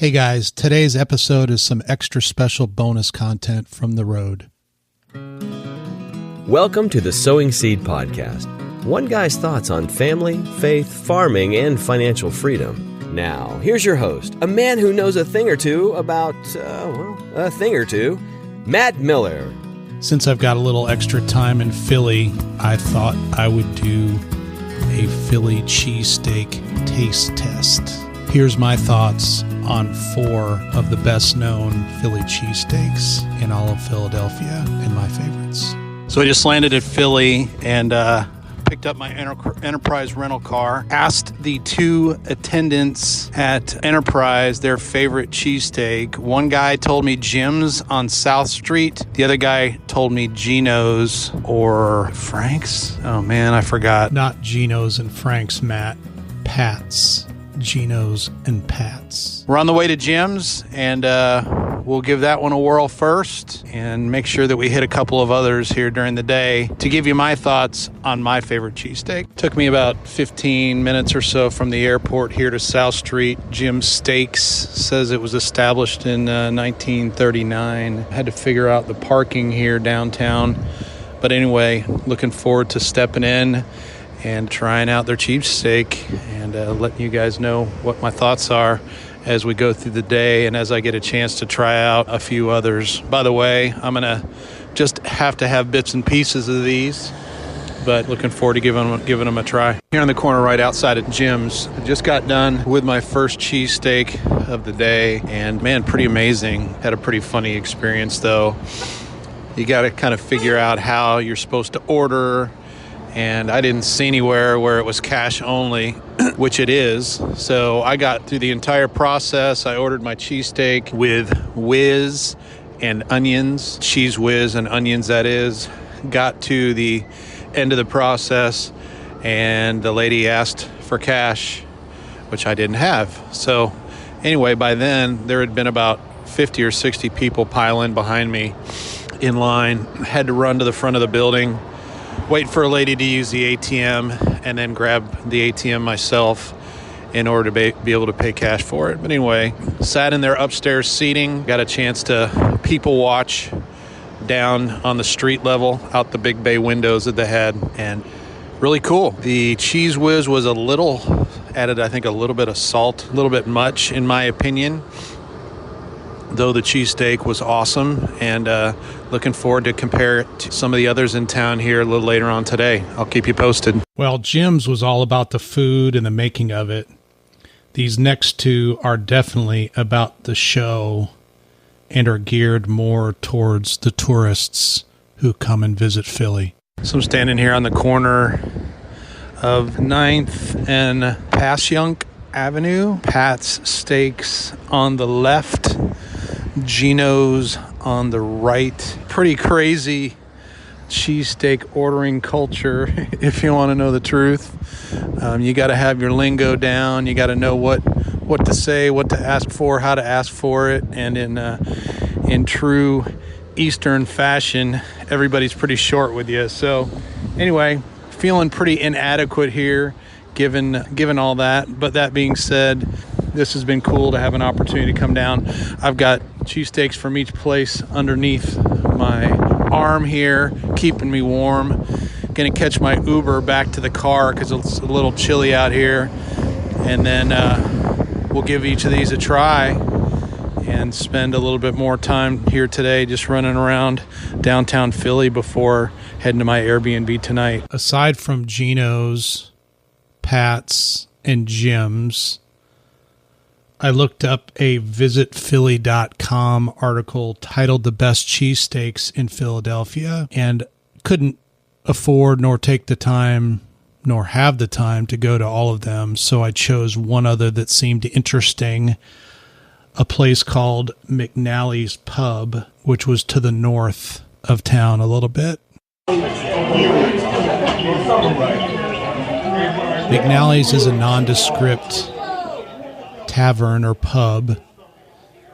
Hey guys, today's episode is some extra special bonus content from the road. Welcome to the Sowing Seed Podcast. One guy's thoughts on family, faith, farming, and financial freedom. Now, here's your host, a man who knows a thing or two about, a thing or two, Matt Miller. Since I've got a little extra time in Philly, I thought I would do a Philly cheesesteak taste test. Here's my thoughts on 4 of the best-known Philly cheesesteaks in all of Philadelphia and my favorites. So I just landed at Philly and picked up my Enterprise rental car, asked the 2 attendants at Enterprise their favorite cheesesteak. One guy told me Jim's on South Street. The other guy told me Geno's or Frank's. Oh man, I forgot. Not Geno's and Frank's, Matt. Pat's. Geno's and Pat's. We're on the way to Jim's, and we'll give that one a whirl first and make sure that we hit a couple of others here during the day to give you my thoughts on my favorite cheesesteak. Took me about 15 minutes or so from the airport here to South Street. Jim's Steaks says it was established in 1939. Had to figure out the parking here downtown. But anyway, looking forward to stepping in and trying out their cheesesteak and letting you guys know what my thoughts are as we go through the day and as I get a chance to try out a few others. By the way, I'm going to just have to have bits and pieces of these, but looking forward to giving them a try. Here in the corner right outside of Jim's, I just got done with my first cheesesteak of the day, and man, pretty amazing. Had a pretty funny experience though. You got to kind of figure out how you're supposed to order, and I didn't see anywhere where it was cash only, which it is. So I got through the entire process. I ordered my cheesesteak with whiz and onions, cheese whiz and onions that is. Got to the end of the process and the lady asked for cash, which I didn't have. So anyway, by then there had been about 50 or 60 people piling behind me in line. Had to run to the front of the building, wait for a lady to use the ATM, and then grab the ATM myself in order to be able to pay cash for it. But anyway, sat in their upstairs seating, got a chance to people watch down on the street level, out the big bay windows that they had, and really cool. The cheese whiz was added I think a little bit of salt, a little bit much in my opinion, though the cheesesteak was awesome, and looking forward to compare it to some of the others in town here a little later on today. I'll keep you posted. Well, Jim's was all about the food and the making of it. These next 2 are definitely about the show and are geared more towards the tourists who come and visit Philly. So I'm standing here on the corner of 9th and Passyunk Avenue. Pat's Steaks on the left, Geno's on the right. Pretty crazy cheesesteak ordering culture, if you want to know the truth. You got to have your lingo down. You got to know what to say, what to ask for, how to ask for it. And in true Eastern fashion, everybody's pretty short with you. So anyway, feeling pretty inadequate here, given all that. But that being said, this has been cool to have an opportunity to come down. I've got cheesesteaks from each place underneath my arm here, keeping me warm. Gonna catch my Uber back to the car because it's a little chilly out here. And then we'll give each of these a try and spend a little bit more time here today just running around downtown Philly before heading to my Airbnb tonight. Aside from Geno's, Pat's, and Jim's, I looked up a visitphilly.com article titled The Best Cheesesteaks in Philadelphia and couldn't afford nor take the time nor have the time to go to all of them. So I chose one other that seemed interesting, a place called McNally's Pub, which was to the north of town a little bit. McNally's is a nondescript tavern or pub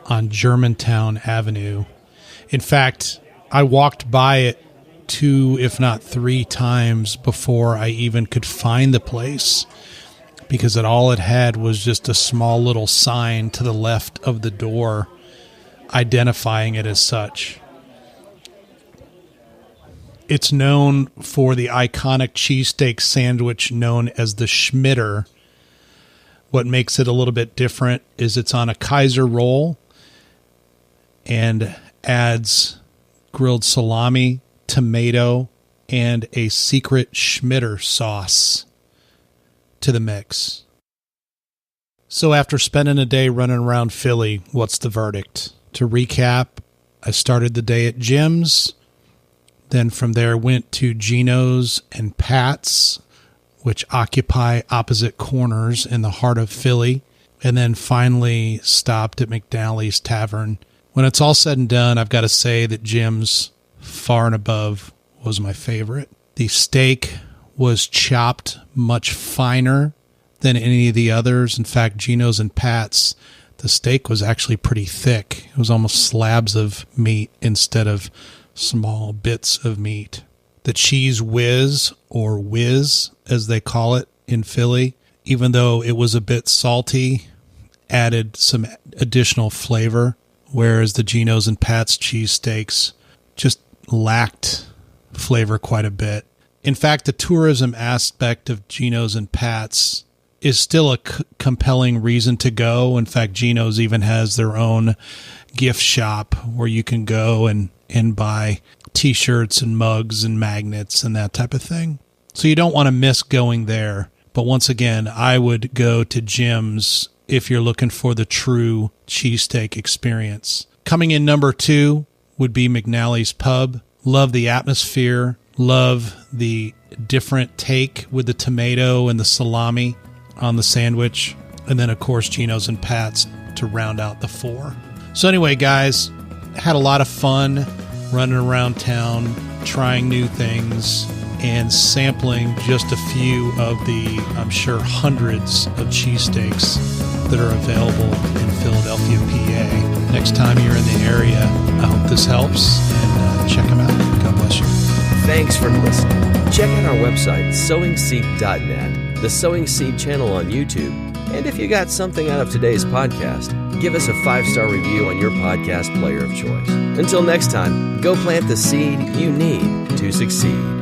on Germantown Avenue. In fact, I walked by it 2, if not 3 times before I even could find the place. because all it had was just a small little sign to the left of the door identifying it as such. It's known for the iconic cheesesteak sandwich known as the Schmitter. What makes it a little bit different is it's on a Kaiser roll and adds grilled salami, tomato, and a secret Schmitter sauce to the mix. So after spending a day running around Philly, what's the verdict? To recap, I started the day at Jim's. Then from there went to Geno's and Pat's, which occupy opposite corners in the heart of Philly. And then finally stopped at McNally's Tavern. When it's all said and done, I've got to say that Jim's far and above was my favorite. The steak was chopped much finer than any of the others. In fact, Geno's and Pat's, the steak was actually pretty thick. It was almost slabs of meat instead of small bits of meat. The cheese whiz, or whiz as they call it in Philly, even though it was a bit salty, added some additional flavor, whereas the Geno's and Pat's cheesesteaks just lacked flavor quite a bit. In fact, the tourism aspect of Geno's and Pat's is still a compelling reason to go. In fact, Geno's even has their own gift shop where you can go and buy t-shirts and mugs and magnets and that type of thing. So you don't want to miss going there. But once again, I would go to Jim's if you're looking for the true cheesesteak experience. Coming in number 2 would be McNally's Pub. Love the atmosphere. Love the different take with the tomato and the salami on the sandwich. And then, of course, Geno's and Pat's to round out the 4. So anyway, guys, had a lot of fun running around town, trying new things, and sampling just a few of the, I'm sure, hundreds of cheesesteaks that are available in Philadelphia, PA. Next time you're in the area, I hope this helps, and check them out. God bless you. Thanks for listening. Check out our website, sowingseed.net, the Sowing Seed channel on YouTube, and if you got something out of today's podcast, give us a 5-star review on your podcast player of choice. Until next time, go plant the seed you need to succeed.